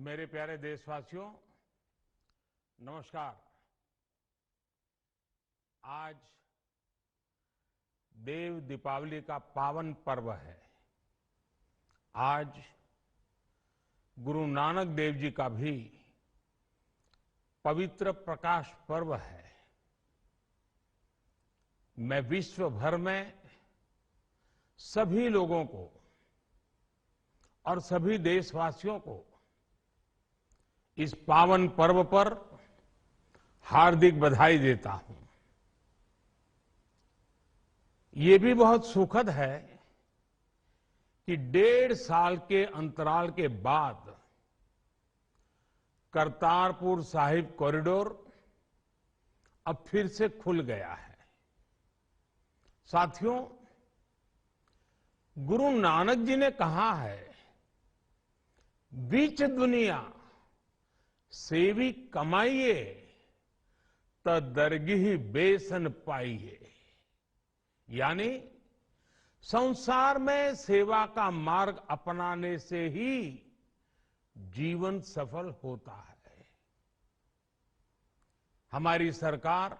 मेरे प्यारे देशवासियों, नमस्कार। आज देव दीपावली का पावन पर्व है। आज गुरु नानक देव जी का भी पवित्र प्रकाश पर्व है। मैं विश्व भर में सभी लोगों को और सभी देशवासियों को इस पावन पर्व पर हार्दिक बधाई देता हूं। ये भी बहुत सुखद है कि 1.5 साल के अंतराल के बाद करतारपुर साहिब कॉरिडोर अब फिर से खुल गया है। साथियों, गुरु नानक जी ने कहा है, बीच दुनिया सेवी कमाइए त दरगिही बेसन पाइए। यानी संसार में सेवा का मार्ग अपनाने से ही जीवन सफल होता है। हमारी सरकार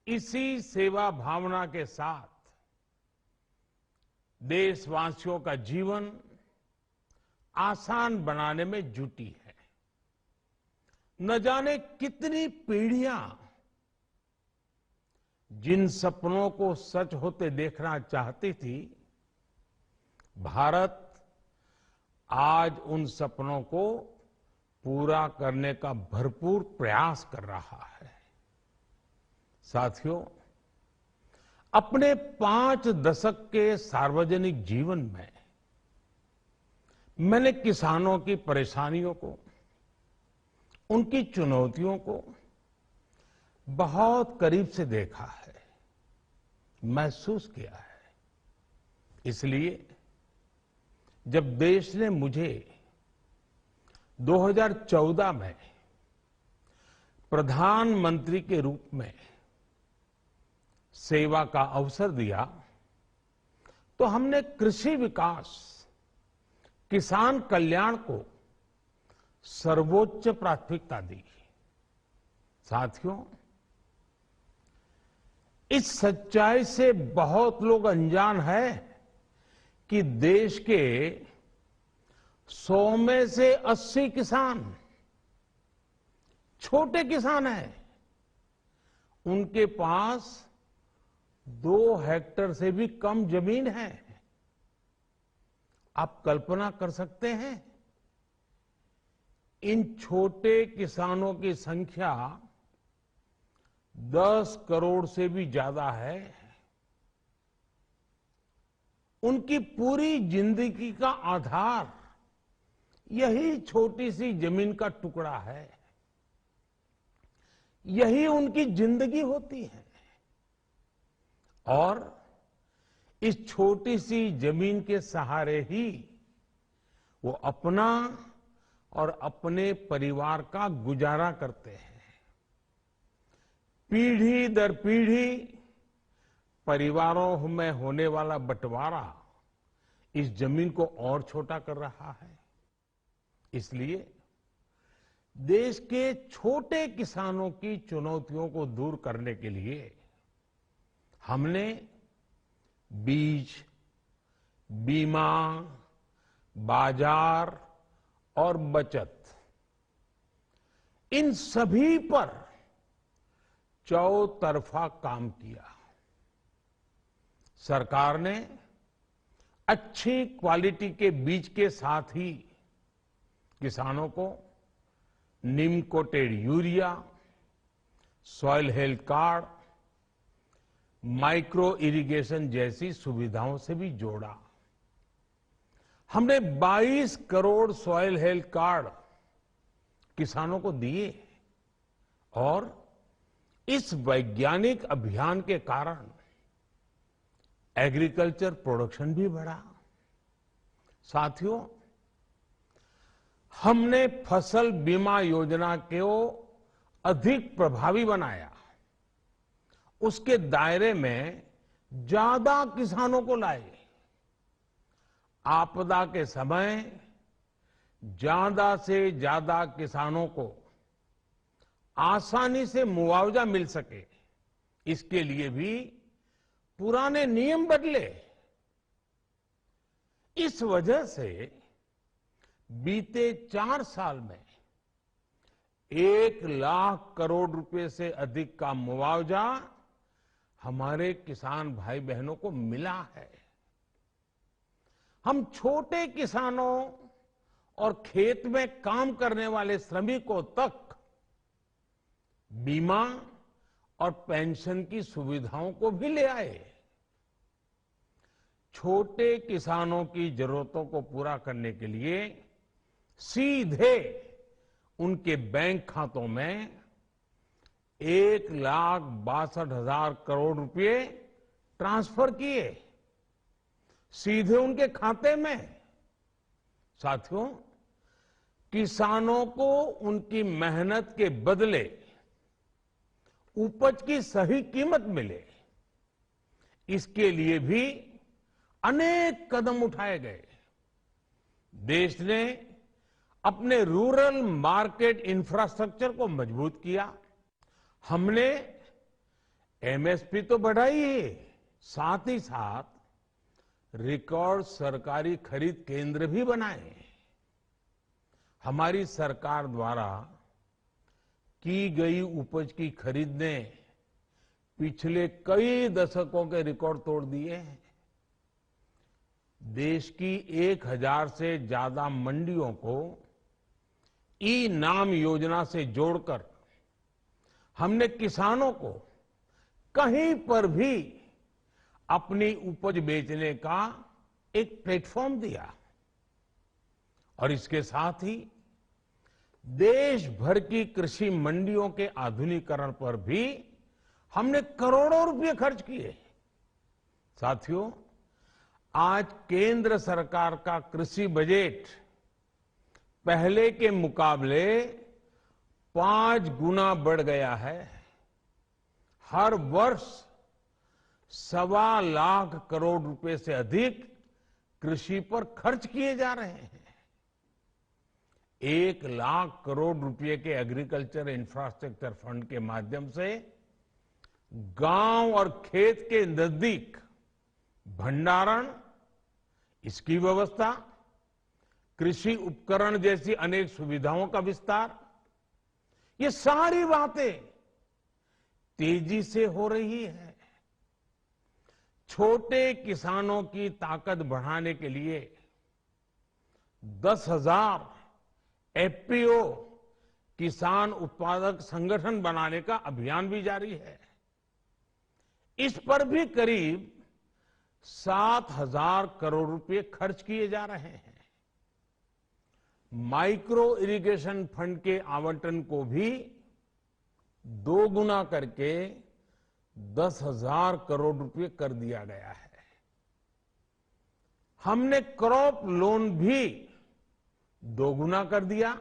इसी सेवा भावना के साथ देशवासियों का जीवन आसान बनाने में जुटी है। न जाने कितनी पीढ़ियां जिन सपनों को सच होते देखना चाहती थी, भारत आज उन सपनों को पूरा करने का भरपूर प्रयास कर रहा है। साथियों, अपने 5 दशक के सार्वजनिक जीवन में मैंने किसानों की परेशानियों को, उनकी चुनौतियों को बहुत करीब से देखा है, महसूस किया है। इसलिए जब देश ने मुझे 2014 में प्रधानमंत्री के रूप में सेवा का अवसर दिया, तो हमने कृषि विकास, किसान कल्याण को सर्वोच्च प्राथमिकता दी। साथियों, इस सच्चाई से बहुत लोग अनजान हैं कि देश के 100 में से 80 किसान छोटे किसान हैं। उनके पास 2 हेक्टेयर से भी कम जमीन है। आप कल्पना कर सकते हैं, इन छोटे किसानों की संख्या 10 करोड़ से भी ज्यादा है। उनकी पूरी जिंदगी का आधार यही छोटी सी जमीन का टुकड़ा है। यही उनकी जिंदगी होती है। और इस छोटी सी जमीन के सहारे ही वो अपना और अपने परिवार का गुजारा करते हैं। पीढ़ी दर पीढ़ी परिवारों में होने वाला बंटवारा इस जमीन को और छोटा कर रहा है। इसलिए देश के छोटे किसानों की चुनौतियों को दूर करने के लिए हमने बीज, बीमा, बाजार और बचत, इन सभी पर चौतरफा काम किया। सरकार ने अच्छी क्वालिटी के बीज के साथ ही किसानों को neem coated urea, soil health card, micro irrigation जैसी सुविधाओं से भी जोड़ा। हमने 22 करोड़ सॉइल हेल्थ कार्ड किसानों को दिए और इस वैज्ञानिक अभियान के कारण एग्रीकल्चर प्रोडक्शन भी बढ़ा। साथियों, हमने फसल बीमा योजना को अधिक प्रभावी बनाया। उसके दायरे में ज्यादा किसानों को लाए। आपदा के समय ज्यादा से ज्यादा किसानों को आसानी से मुआवजा मिल सके, इसके लिए भी पुराने नियम बदले। इस वजह से बीते 4 साल में 1 लाख करोड़ रुपए से अधिक का मुआवजा हमारे किसान भाई बहनों को मिला है। हम छोटे किसानों और खेत में काम करने वाले श्रमिकों तक बीमा और पेंशन की सुविधाओं को भी ले आए। छोटे किसानों की जरूरतों को पूरा करने के लिए सीधे उनके बैंक खातों में 1,62,000 करोड़ रुपए ट्रांसफर किए, सीधे उनके खाते में। साथियों, किसानों को उनकी मेहनत के बदले उपज की सही कीमत मिले, इसके लिए भी अनेक कदम उठाए गए। देश ने अपने रूरल मार्केट इंफ्रास्ट्रक्चर को मजबूत किया। हमने एमएसपी तो बढ़ाई है, साथ ही साथ रिकॉर्ड सरकारी खरीद केंद्र भी बनाए। हमारी सरकार द्वारा की गई उपज की खरीद ने पिछले कई दशकों के रिकॉर्ड तोड़ दिए हैं। देश की 1000 से ज्यादा मंडियों को ई नाम योजना से जोड़कर हमने किसानों को कहीं पर भी अपनी उपज बेचने का एक प्लेटफॉर्म दिया। और इसके साथ ही देश भर की कृषि मंडियों के आधुनिकीकरण पर भी हमने करोड़ों रुपए खर्च किए। साथियों, आज केंद्र सरकार का कृषि बजट पहले के मुकाबले 5 गुना बढ़ गया है। हर वर्ष 1.25 लाख करोड़ रुपए से अधिक कृषि पर खर्च किए जा रहे हैं। 1 लाख करोड़ रुपए के एग्रीकल्चर इंफ्रास्ट्रक्चर फंड के माध्यम से गांव और खेत के नजदीक भंडारण, इसकी व्यवस्था, कृषि उपकरण जैसी अनेक सुविधाओं का विस्तार, ये सारी बातें तेजी से हो रही है। छोटे किसानों की ताकत बढ़ाने के लिए 10,000 एफपीओ किसान उत्पादक संगठन बनाने का अभियान भी जारी है। इस पर भी करीब 7,000 करोड़ रुपए खर्च किए जा रहे हैं। माइक्रो इरिगेशन फंड के आवंटन को भी 2 गुना करके 10,000 करोड़ रुपए कर दिया गया है। हमने क्रॉप लोन भी 2 गुना कर दिया,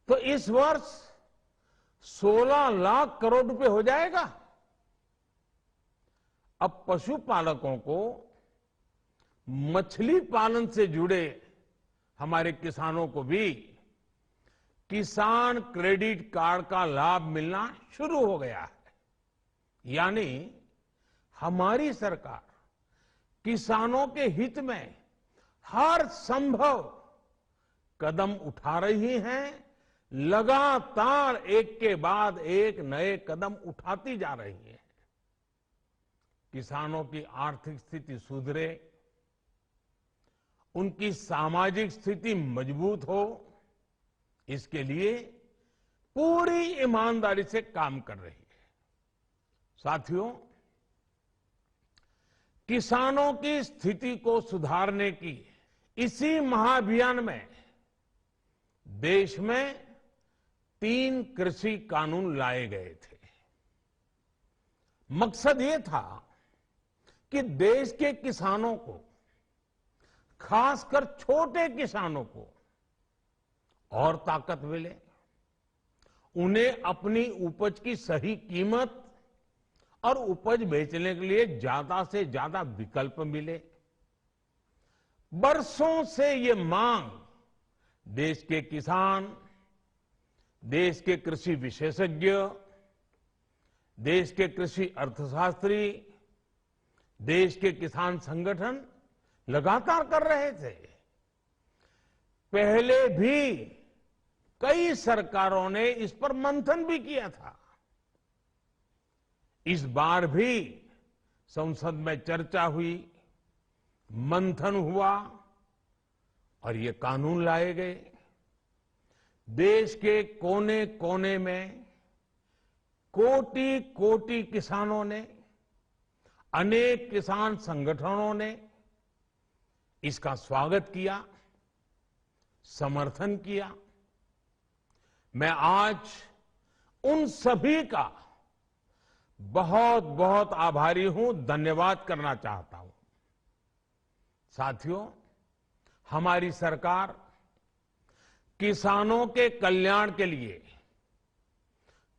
तो इस वर्ष 16 लाख करोड़ रुपए हो जाएगा। अब पशुपालकों को मछली पालन से जुड़े हमारे किसानों को भी किसान क्रेडिट कार्ड का लाभ मिलना शुरू हो गया है। यानी हमारी सरकार किसानों के हित में हर संभव कदम उठा रही है, लगातार एक के बाद एक नए कदम उठाती जा रही है। किसानों की आर्थिक स्थिति सुधरे, उनकी सामाजिक स्थिति मजबूत हो, इसके लिए पूरी ईमानदारी से काम कर रही है। साथियों, किसानों की स्थिति को सुधारने की इसी महाअभियान में देश में 3 कृषि कानून लाए गए थे। मकसद ये था कि देश के किसानों को, खासकर छोटे किसानों को और ताकत मिले, उन्हें अपनी उपज की सही कीमत और उपज बेचने के लिए ज्यादा से ज्यादा विकल्प मिले। बरसों से ये मांग देश के किसान, देश के कृषि विशेषज्ञ, देश के कृषि अर्थशास्त्री, देश के किसान संगठन लगातार कर रहे थे। पहले भी कई सरकारों ने इस पर मंथन भी किया था। इस बार भी संसद में चर्चा हुई, मंथन हुआ और ये कानून लाए गए। देश के कोने कोने में कोटि कोटि किसानों ने, अनेक किसान संगठनों ने इसका स्वागत किया, समर्थन किया। मैं आज उन सभी का बहुत बहुत आभारी हूं, धन्यवाद करना चाहता हूं। साथियों, हमारी सरकार किसानों के कल्याण के लिए,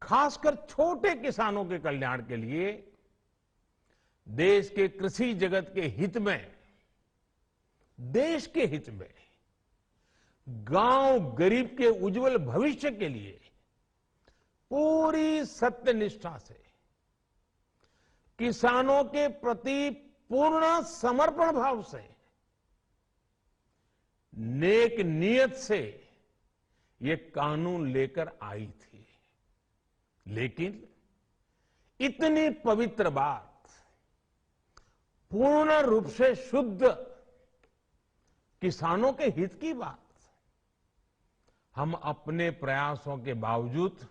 खासकर छोटे किसानों के कल्याण के लिए, देश के कृषि जगत के हित में, देश के हित में, गांव गरीब के उज्जवल भविष्य के लिए पूरी सत्यनिष्ठा से, किसानों के प्रति पूर्ण समर्पण भाव से, नेक नियत से ये कानून लेकर आई थी। लेकिन इतनी पवित्र बात, पूर्ण रूप से शुद्ध किसानों के हित की बात, हम अपने प्रयासों के बावजूद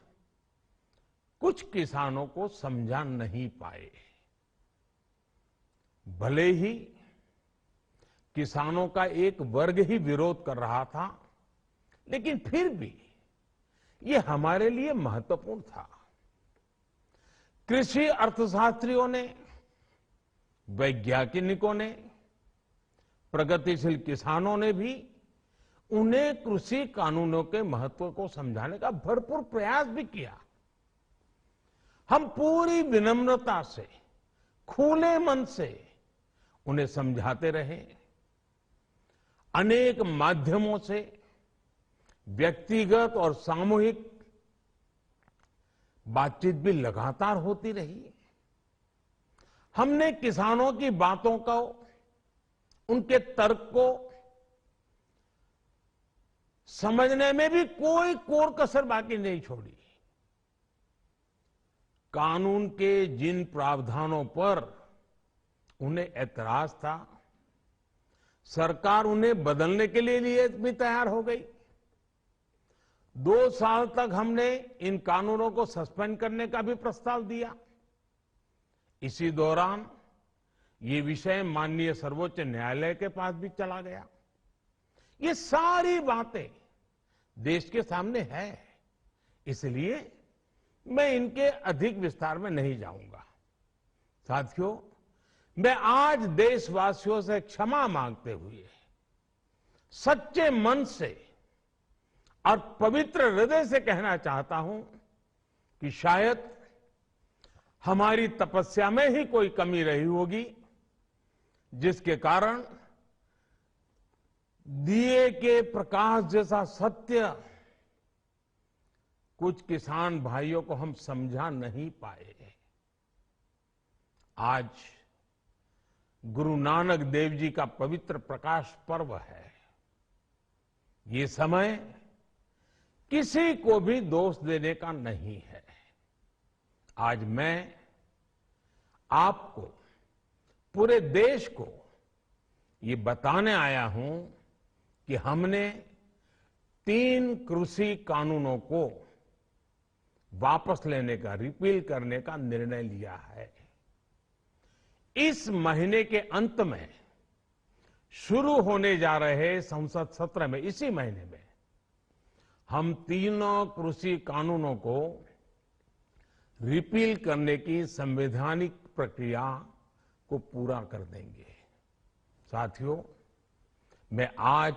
कुछ किसानों को समझा नहीं पाए। भले ही किसानों का एक वर्ग ही विरोध कर रहा था, लेकिन फिर भी ये हमारे लिए महत्वपूर्ण था। कृषि अर्थशास्त्रियों ने, वैज्ञानिकों ने, प्रगतिशील किसानों ने भी उन्हें कृषि कानूनों के महत्व को समझाने का भरपूर प्रयास भी किया। हम पूरी विनम्रता से, खुले मन से उन्हें समझाते रहे। अनेक माध्यमों से व्यक्तिगत और सामूहिक बातचीत भी लगातार होती रही। हमने किसानों की बातों को, उनके तर्क को समझने में भी कोई कोर कसर बाकी नहीं छोड़ी। कानून के जिन प्रावधानों पर उन्हें ऐतराज था, सरकार उन्हें बदलने के लिए भी तैयार हो गई। 2 साल तक हमने इन कानूनों को सस्पेंड करने का भी प्रस्ताव दिया। इसी दौरान ये विषय माननीय सर्वोच्च न्यायालय के पास भी चला गया। ये सारी बातें देश के सामने है, इसलिए मैं इनके अधिक विस्तार में नहीं जाऊंगा। साथियों, मैं आज देशवासियों से क्षमा मांगते हुए सच्चे मन से और पवित्र हृदय से कहना चाहता हूं कि शायद हमारी तपस्या में ही कोई कमी रही होगी, जिसके कारण दिए के प्रकाश जैसा सत्य कुछ किसान भाइयों को हम समझा नहीं पाए। आज गुरु नानक देव जी का पवित्र प्रकाश पर्व है। ये समय किसी को भी दोष देने का नहीं है। आज मैं आपको, पूरे देश को ये बताने आया हूं कि हमने 3 कृषि कानूनों को वापस लेने का, रिपील करने का निर्णय लिया है। इस महीने के अंत में शुरू होने जा रहे संसद सत्र में, इसी महीने में, हम 3 कृषि कानूनों को रिपील करने की संवैधानिक प्रक्रिया को पूरा कर देंगे। साथियों, मैं आज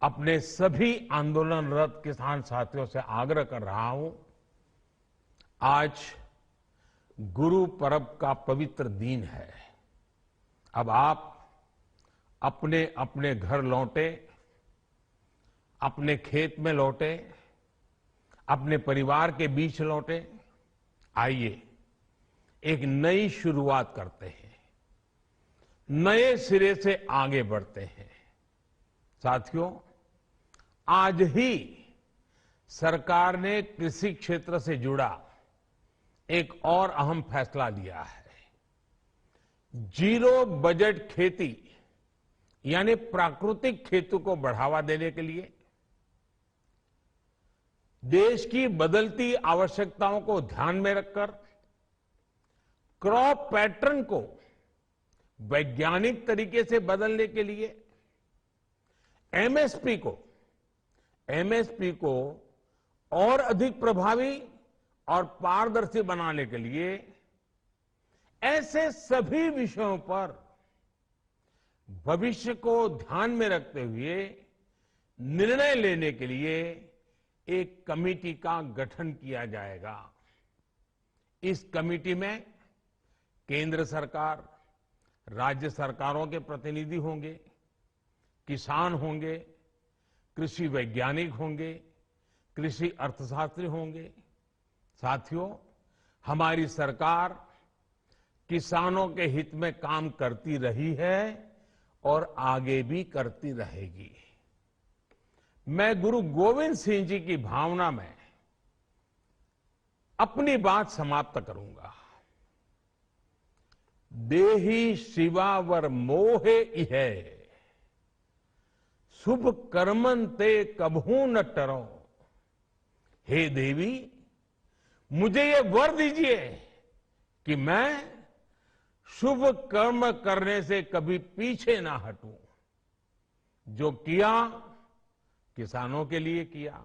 अपने सभी आंदोलनरत किसान साथियों से आग्रह कर रहा हूं, आज गुरु पर्व का पवित्र दिन है। अब आप अपने अपने घर लौटे अपने खेत में लौटे, अपने परिवार के बीच लौटे। आइए एक नई शुरुआत करते हैं, नए सिरे से आगे बढ़ते हैं। साथियों, आज ही सरकार ने कृषि क्षेत्र से जुड़ा एक और अहम फैसला लिया है। जीरो बजट खेती यानी प्राकृतिक खेती को बढ़ावा देने के लिए देश की बदलती आवश्यकताओं को ध्यान में रखकर क्रॉप पैटर्न को वैज्ञानिक तरीके से बदलने के लिए एमएसपी को और अधिक प्रभावी और पारदर्शी बनाने के लिए ऐसे सभी विषयों पर भविष्य को ध्यान में रखते हुए निर्णय लेने के लिए एक कमेटी का गठन किया जाएगा। इस कमेटी में केंद्र सरकार, राज्य सरकारों के प्रतिनिधि होंगे, किसान होंगे, कृषि वैज्ञानिक होंगे, कृषि अर्थशास्त्री होंगे। साथियों, हमारी सरकार किसानों के हित में काम करती रही है और आगे भी करती रहेगी। मैं गुरु गोविंद सिंह जी की भावना में अपनी बात समाप्त करूंगा। देहि शिवावर मोहे इहे, शुभ कर्मन ते कबहू न टरो। हे देवी, मुझे ये वर दीजिए कि मैं शुभ कर्म करने से कभी पीछे ना हटूं। जो किया किसानों के लिए किया,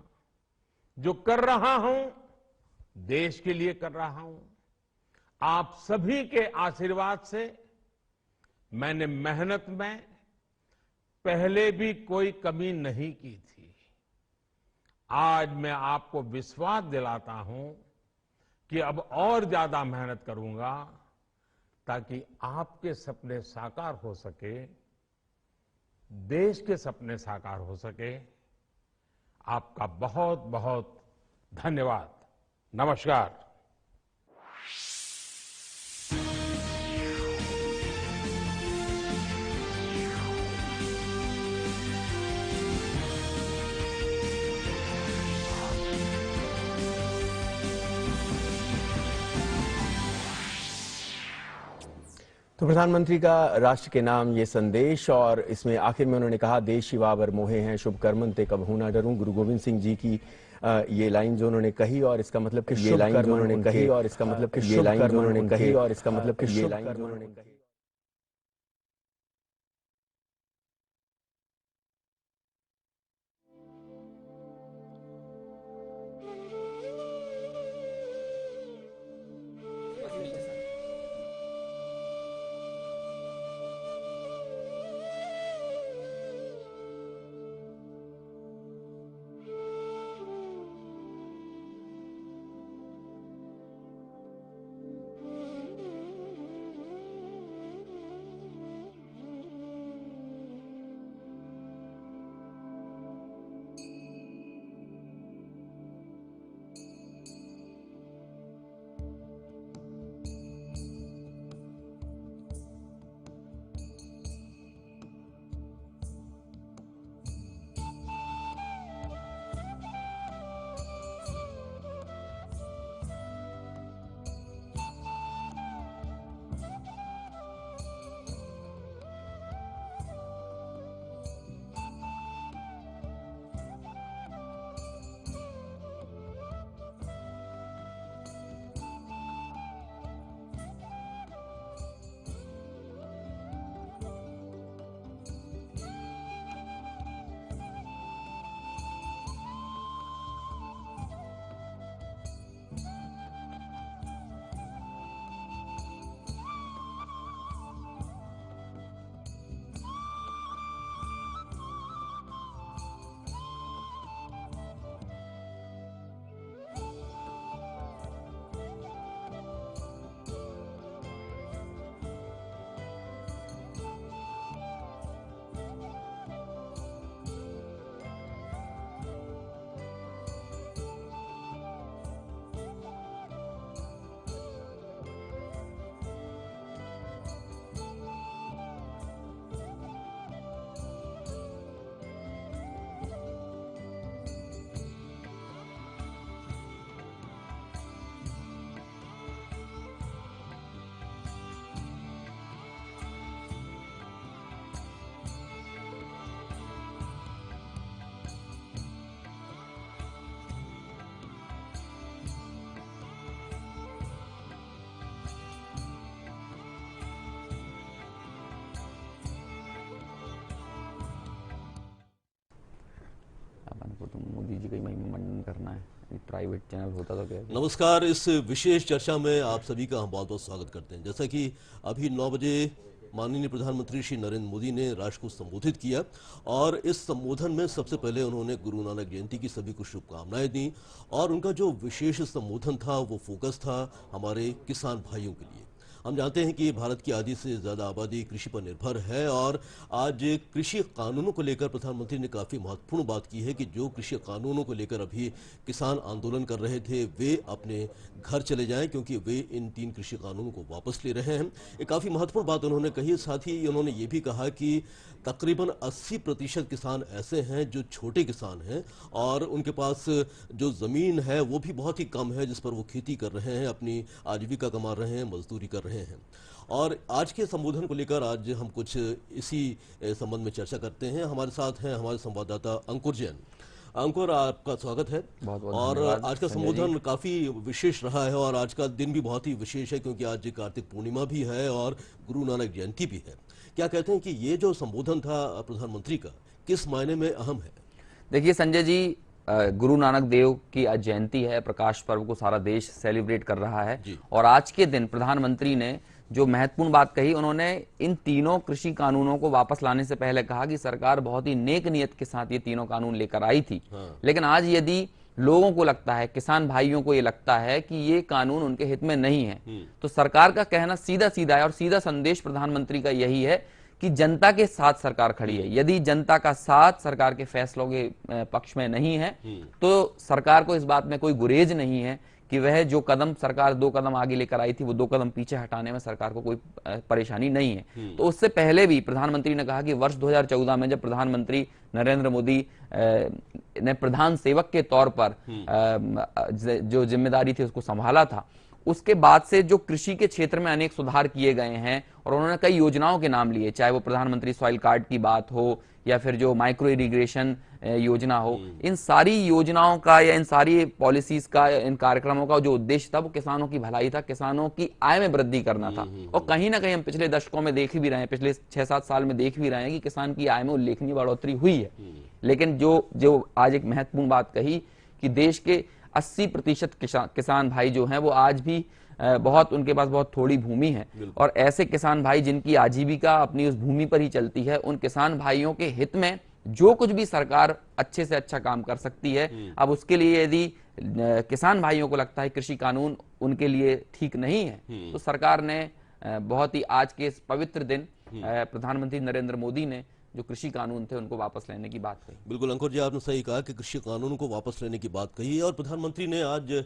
जो कर रहा हूं देश के लिए कर रहा हूं। आप सभी के आशीर्वाद से मैंने मेहनत में पहले भी कोई कमी नहीं की थी। आज मैं आपको विश्वास दिलाता हूं कि अब और ज्यादा मेहनत करूंगा ताकि आपके सपने साकार हो सके, देश के सपने साकार हो सके। आपका बहुत बहुत धन्यवाद। नमस्कार। तो प्रधानमंत्री का राष्ट्र के नाम ये संदेश, और इसमें आखिर में उन्होंने कहा, देश शिवावर मोहे हैं, शुभ कर्मन ते कबहू ना डरूं। गुरु गोविंद सिंह जी की ये लाइन जो उन्होंने कही, और इसका मतलब कि ये लाइन जो उन्होंने कही, और इसका मतलब कि ये लाइन जो उन्होंने कही, और इसका मतलब कि ये लाइन जो उन्होंने कही। आपको तो मोदी जी का ही महिमा मंडन करना है, प्राइवेट चैनल होता तो क्या। नमस्कार, इस विशेष चर्चा में आप सभी का हम बहुत बहुत स्वागत करते हैं। जैसा कि अभी 9 बजे माननीय प्रधानमंत्री श्री नरेंद्र मोदी ने राष्ट्र को संबोधित किया और इस संबोधन में सबसे पहले उन्होंने गुरु नानक जयंती की सभी को शुभकामनाएं दी और उनका जो विशेष संबोधन था वो फोकस था हमारे किसान भाइयों के लिए। हम जानते हैं कि भारत की आधी से ज़्यादा आबादी कृषि पर निर्भर है और आज कृषि कानूनों को लेकर प्रधानमंत्री ने काफ़ी महत्वपूर्ण बात की है कि जो कृषि कानूनों को लेकर अभी किसान आंदोलन कर रहे थे वे अपने घर चले जाएं क्योंकि वे इन 3 कृषि कानूनों को वापस ले रहे हैं। एक काफ़ी महत्वपूर्ण बात उन्होंने कही। साथ ही उन्होंने ये भी कहा कि तकरीबन 80% किसान ऐसे हैं जो छोटे किसान हैं और उनके पास जो ज़मीन है वो भी बहुत ही कम है जिस पर वो खेती कर रहे हैं, अपनी आजीविका कमा रहे हैं, मजदूरी कर रहे हैं। और आज के संबोधन को लेकर आज हम कुछ इसी संबंध में चर्चा करते हैं। हमारे साथ हैं हमारे संवाददाता अंकुर जैन। अंकुर, आपका स्वागत है। और आज का संबोधन काफी विशेष रहा है और आज का दिन भी बहुत ही विशेष है क्योंकि आज कार्तिक पूर्णिमा भी है और गुरु नानक जयंती भी है। क्या कहते हैं कि ये जो संबोधन था प्रधानमंत्री का किस मायने में अहम है? देखिए संजय जी, गुरु नानक देव की आज जयंती है, प्रकाश पर्व को सारा देश सेलिब्रेट कर रहा है और आज के दिन प्रधानमंत्री ने जो महत्वपूर्ण बात कही, उन्होंने इन तीनों कृषि कानूनों को वापस लाने से पहले कहा कि सरकार बहुत ही नेक नियत के साथ ये तीनों कानून लेकर आई थी। लेकिन आज यदि लोगों को लगता है, किसान भाइयों को ये लगता है कि ये कानून उनके हित में नहीं है, तो सरकार का कहना सीधा सीधा है और सीधा संदेश प्रधानमंत्री का यही है कि जनता के साथ सरकार खड़ी है। यदि जनता का साथ सरकार के फैसलों के पक्ष में नहीं है तो सरकार को इस बात में कोई गुरेज नहीं है कि वह जो कदम सरकार 2 कदम आगे लेकर आई थी वो 2 कदम पीछे हटाने में सरकार को कोई परेशानी नहीं है। तो उससे पहले भी प्रधानमंत्री ने कहा कि वर्ष 2014 में जब प्रधानमंत्री नरेंद्र मोदी ने प्रधान सेवक के तौर पर जो जिम्मेदारी थी उसको संभाला था, उसके बाद से जो कृषि के क्षेत्र में अनेक सुधार किए गए हैं और उन्होंने कई योजनाओं के नाम लिए, चाहे वो प्रधानमंत्री सॉइल कार्ड की बात हो या फिर जो माइक्रो इरिगेशन योजना हो, इन सारी योजनाओं का या इन सारी पॉलिसीज का, इन कार्यक्रमों का जो उद्देश्य था वो किसानों की भलाई था, किसानों की आय में वृद्धि करना था। और कहीं ना कहीं हम पिछले दशकों में देख भी रहे हैं, पिछले 6-7 साल में देख भी रहे हैं कि किसान की आय में उल्लेखनीय बढ़ोतरी हुई है। लेकिन जो आज एक महत्वपूर्ण बात कही कि देश के 80% किसान भाई जो हैं वो आज भी उनके पास बहुत थोड़ी भूमि है और ऐसे किसान भाई जिनकी आजीविका अपनी उस भूमि पर ही चलती है, उन किसान भाइयों के हित में जो कुछ भी सरकार अच्छे से अच्छा काम कर सकती है, अब उसके लिए यदि किसान भाइयों को लगता है कृषि कानून उनके लिए ठीक नहीं है तो सरकार ने बहुत ही आज के इस पवित्र दिन प्रधानमंत्री नरेंद्र मोदी ने जो कृषि कानून थे उनको वापस लेने की बात कही। बिल्कुल अंकुर जी, आपने सही कहा कि कृषि कानूनों को वापस लेने की बात कही है और प्रधानमंत्री ने आज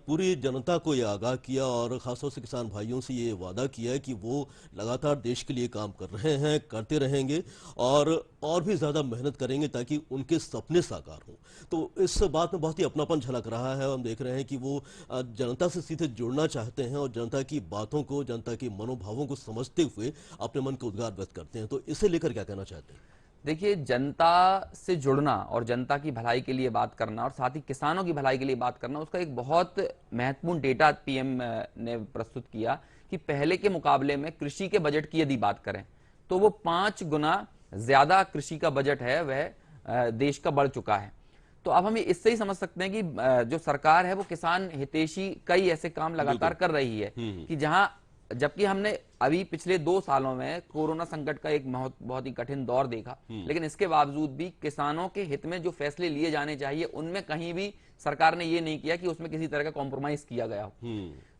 पूरी जनता को ये आगाह किया और खासतौर से किसान भाइयों से ये वादा किया है कि वो लगातार देश के लिए काम कर रहे हैं, करते रहेंगे और भी ज़्यादा मेहनत करेंगे ताकि उनके सपने साकार हों। तो इस बात में बहुत ही अपनापन झलक रहा है। हम देख रहे हैं कि वो जनता से सीधे जुड़ना चाहते हैं और जनता की बातों को, जनता के मनोभावों को समझते हुए अपने मन के उद्गार व्यक्त करते हैं। तो इसे लेकर क्या कहना चाहते हैं? देखिए, जनता से जुड़ना और जनता की भलाई के लिए बात करना और साथ ही किसानों की भलाई के लिए बात करना, उसका एक बहुत महत्वपूर्ण डेटा पीएम ने प्रस्तुत किया कि पहले के मुकाबले में कृषि के बजट की यदि बात करें तो वो 5 गुना ज्यादा कृषि का बजट है वह देश का बढ़ चुका है। तो अब हम इससे ही समझ सकते हैं कि जो सरकार है वो किसान हितैषी कई ऐसे काम लगातार कर रही है कि जबकि हमने अभी पिछले 2 सालों में कोरोना संकट का एक बहुत ही कठिन दौर देखा, लेकिन इसके बावजूद भी किसानों के हित में जो फैसले लिए जाने चाहिए उनमें कहीं भी सरकार ने ये नहीं किया कि उसमें किसी तरह का कॉम्प्रोमाइज किया गया हो।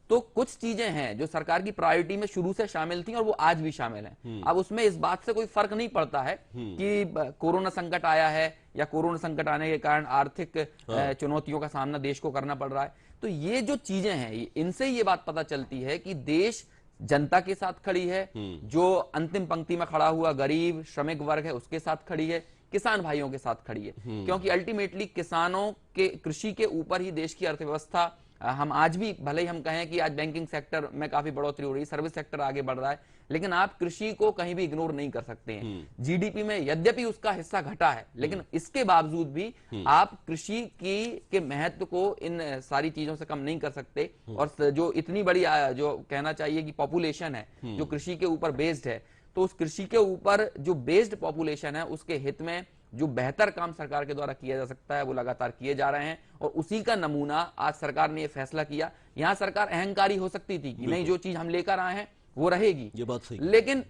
तो कुछ चीजें हैं जो सरकार की प्रायोरिटी में शुरू से शामिल थी और वो आज भी शामिल हैं। अब उसमें इस बात से कोई फर्क नहीं पड़ता है कि कोरोना संकट आया है या कोरोना संकट आने के कारण आर्थिक चुनौतियों का सामना देश को करना पड़ रहा है। तो ये जो चीजें हैं, इनसे ये बात पता चलती है कि देश जनता के साथ खड़ी है, जो अंतिम पंक्ति में खड़ा हुआ गरीब श्रमिक वर्ग है उसके साथ खड़ी है, किसान भाइयों के साथ खड़ी है। क्योंकि अल्टीमेटली किसानों के कृषि के ऊपर ही देश की अर्थव्यवस्था, हम आज भी भले ही हम कहें कि आज बैंकिंग सेक्टर में काफी बढ़ोतरी हो रही है, सर्विस सेक्टर आगे बढ़ रहा है, लेकिन आप कृषि को कहीं भी इग्नोर नहीं कर सकते हैं। जीडीपी में यद्यपि उसका हिस्सा घटा है, लेकिन इसके बावजूद भी आप कृषि के महत्व को इन सारी चीजों से कम नहीं कर सकते। और जो इतनी बड़ी जो कहना चाहिए कि पॉपुलेशन है जो कृषि के ऊपर बेस्ड है, तो उस कृषि के ऊपर जो बेस्ड पॉपुलेशन है उसके हित में जो बेहतर काम सरकार के द्वारा किया जा सकता है वो लगातार किए जा रहे हैं, और उसी का नमूना आज सरकार ने ये फैसला किया। यहां सरकार अहंकारी हो सकती थी कि नहीं, जो चीज हम लेकर आए हैं वो रहेगी, ये बात सही, लेकिन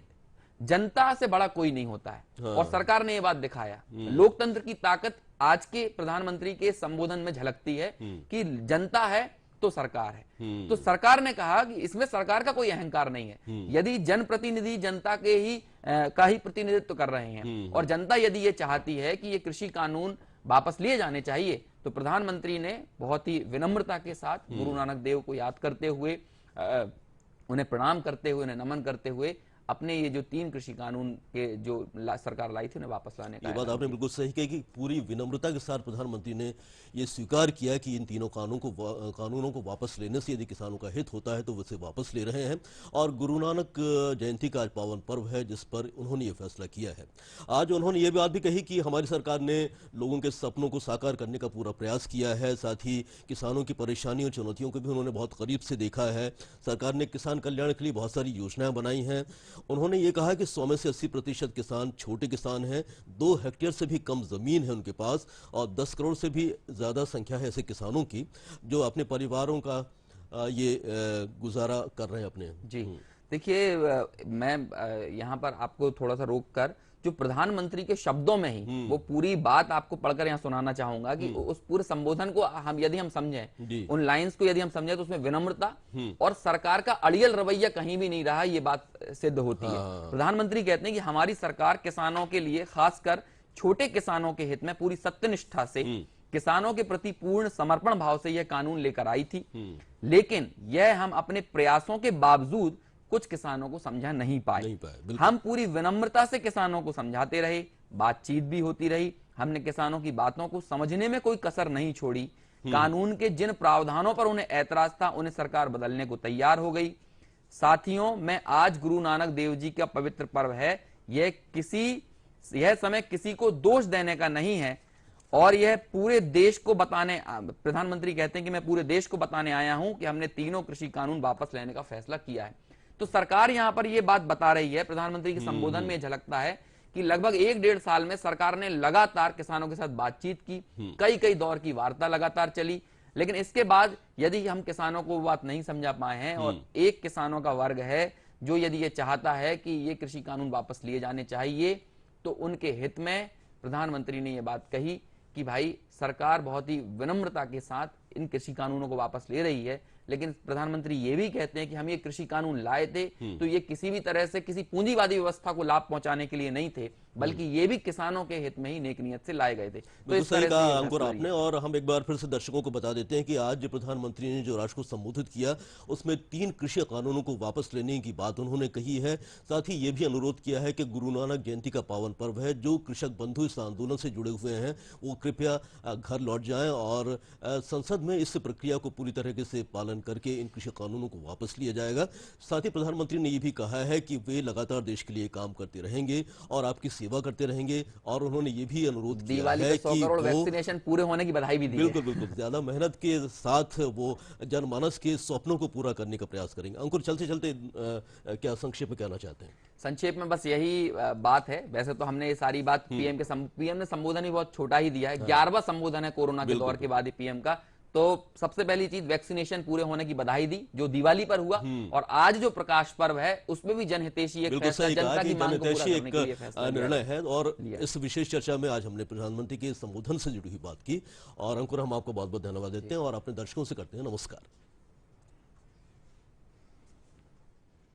जनता से बड़ा कोई नहीं होता है। हाँ। और सरकार ने ये बात दिखाया। लोकतंत्र की ताकत आज के प्रधानमंत्री के संबोधन में झलकती है कि जनता है तो सरकार है। तो सरकार ने कहा कि इसमें सरकार का कोई अहंकार नहीं है। यदि जनप्रतिनिधि जनता के ही का ही प्रतिनिधित्व कर रहे हैं और जनता यदि ये चाहती है कि ये कृषि कानून वापस लिए जाने चाहिए, तो प्रधानमंत्री ने बहुत ही विनम्रता के साथ गुरु नानक देव को याद करते हुए, उन्हें प्रणाम करते हुए, उन्हें नमन करते हुए अपने ये जो 3 कृषि कानून के जो सरकार लाई थी उन्हें वापस लाने का, ये बात आपने बिल्कुल सही कही कि पूरी विनम्रता के साथ प्रधानमंत्री ने ये स्वीकार किया कि इन तीनों कानूनों को वापस लेने से यदि किसानों का हित होता है तो वैसे वापस ले रहे हैं। और गुरु नानक जयंती का आज पावन पर्व है जिस पर उन्होंने ये फैसला किया है। आज उन्होंने ये बात भी कही कि हमारी सरकार ने लोगों के सपनों को साकार करने का पूरा प्रयास किया है, साथ ही किसानों की परेशानियों चुनौतियों को भी उन्होंने बहुत करीब से देखा है। सरकार ने किसान कल्याण के लिए बहुत सारी योजनाएं बनाई हैं। उन्होंने ये कहा कि 100 में से 80% किसान छोटे किसान हैं, 2 हेक्टेयर से भी कम जमीन है उनके पास, और 10 करोड़ से भी ज्यादा संख्या है ऐसे किसानों की जो अपने परिवारों का ये गुजारा कर रहे हैं अपने। जी देखिए, मैं यहाँ पर आपको थोड़ा सा रोक कर जो प्रधानमंत्री के शब्दों में ही वो पूरी बात आपको पढ़कर यहाँ सुनाना चाहूंगा कि उस पूरे संबोधन को यदि हम समझें, उन लाइंस को यदि हम समझें, तो उसमें विनम्रता और सरकार का अड़ियल रवैया कहीं भी नहीं रहा, ये बात सिद्ध होती है। प्रधानमंत्री कहते हैं कि हमारी सरकार किसानों के लिए, खासकर छोटे किसानों के हित में पूरी सत्यनिष्ठा से, किसानों के प्रति पूर्ण समर्पण भाव से यह कानून लेकर आई थी, लेकिन यह हम अपने प्रयासों के बावजूद कुछ किसानों को समझा नहीं पाए। हम पूरी विनम्रता से किसानों को समझाते रहे, बातचीत भी होती रही, हमने किसानों की बातों को समझने में कोई कसर नहीं छोड़ी। कानून के जिन प्रावधानों पर उन्हें ऐतराज था उन्हें सरकार बदलने को तैयार हो गई। साथियों, मैं आज गुरु नानक देव जी का पवित्र पर्व है, यह समय किसी को दोष देने का नहीं है, और यह पूरे देश को बताने, प्रधानमंत्री कहते हैं कि मैं पूरे देश को बताने आया हूं कि हमने तीनों कृषि कानून वापस लेने का फैसला किया है। तो सरकार यहां पर यह बात बता रही है, प्रधानमंत्री के संबोधन में झलकता है कि लगभग 1-1.5 साल में सरकार ने लगातार किसानों के साथ बातचीत की, कई दौर की वार्ता लगातार चली, लेकिन इसके बाद यदि हम किसानों को वो बात नहीं समझा पाए हैं, और एक किसानों का वर्ग है जो यदि ये चाहता है कि ये कृषि कानून वापस लिए जाने चाहिए, तो उनके हित में प्रधानमंत्री ने यह बात कही कि भाई सरकार बहुत ही विनम्रता के साथ इन कृषि कानूनों को वापस ले रही है, लेकिन प्रधानमंत्री ये भी कहते हैं कि हम ये कृषि कानून लाए थे तो ये किसी भी तरह से किसी पूंजीवादी व्यवस्था को लाभ पहुंचाने के लिए नहीं थे, बल्कि ये भी किसानों के हित में ही नेक नियत से लाए गए थे। तो इस तरह से अंकुर आपने, और हम एक बार फिर से दर्शकों को बता देते हैं कि आज प्रधानमंत्री ने जो राष्ट्र को संबोधित किया उसमें 3 कृषि कानूनों को वापस लेने की बात उन्होंने कही है। साथ ही ये भी अनुरोध किया है कि गुरु नानक जयंती का पावन पर्व है, जो कृषक बंधु इस आंदोलन से जुड़े हुए हैं वो कृपया घर लौट जाएं और संसद में इस प्रक्रिया को पूरी तरीके से पालन करके इन कृषि कानूनों को वापस लिया जाएगा। साथ ही प्रधानमंत्री ने यह भी कहा है कि वे लगातार देश के लिए काम करते रहेंगे और आपकी सेवा करते रहेंगे, और उन्होंने ये भी अनुरोध किया है कि 100 करोड़ वैक्सीनेशन पूरे होने की बधाई भी दी। बिल्कुल ज्यादा मेहनत के साथ वो जनमानस के स्वप्नों को पूरा करने का प्रयास करेंगे। अंकुर, चलते चलते क्या संक्षेप में कहना चाहते हैं? संक्षेप में बस यही बात है। वैसे तो हमने ये सारी बात पीएम ने संबोधन ही बहुत छोटा ही दिया है, 11वां संबोधन है कोरोना के दौर के बाद ही पीएम का। तो सबसे पहली चीज वैक्सीनेशन पूरे होने की बधाई दी जो दिवाली पर हुआ, और आज जो प्रकाश पर्व है उसमें भी जनहितैषी एक फैसला, जनता की मांग को पूरा करने के लिए फैसला निर्णय है। और इस विशेष चर्चा में आज हमने प्रधानमंत्री के संबोधन से जुड़ी हुई बात की, और अंकुर हम आपको बहुत बहुत धन्यवाद देते हैं और अपने दर्शकों से करते हैं नमस्कार।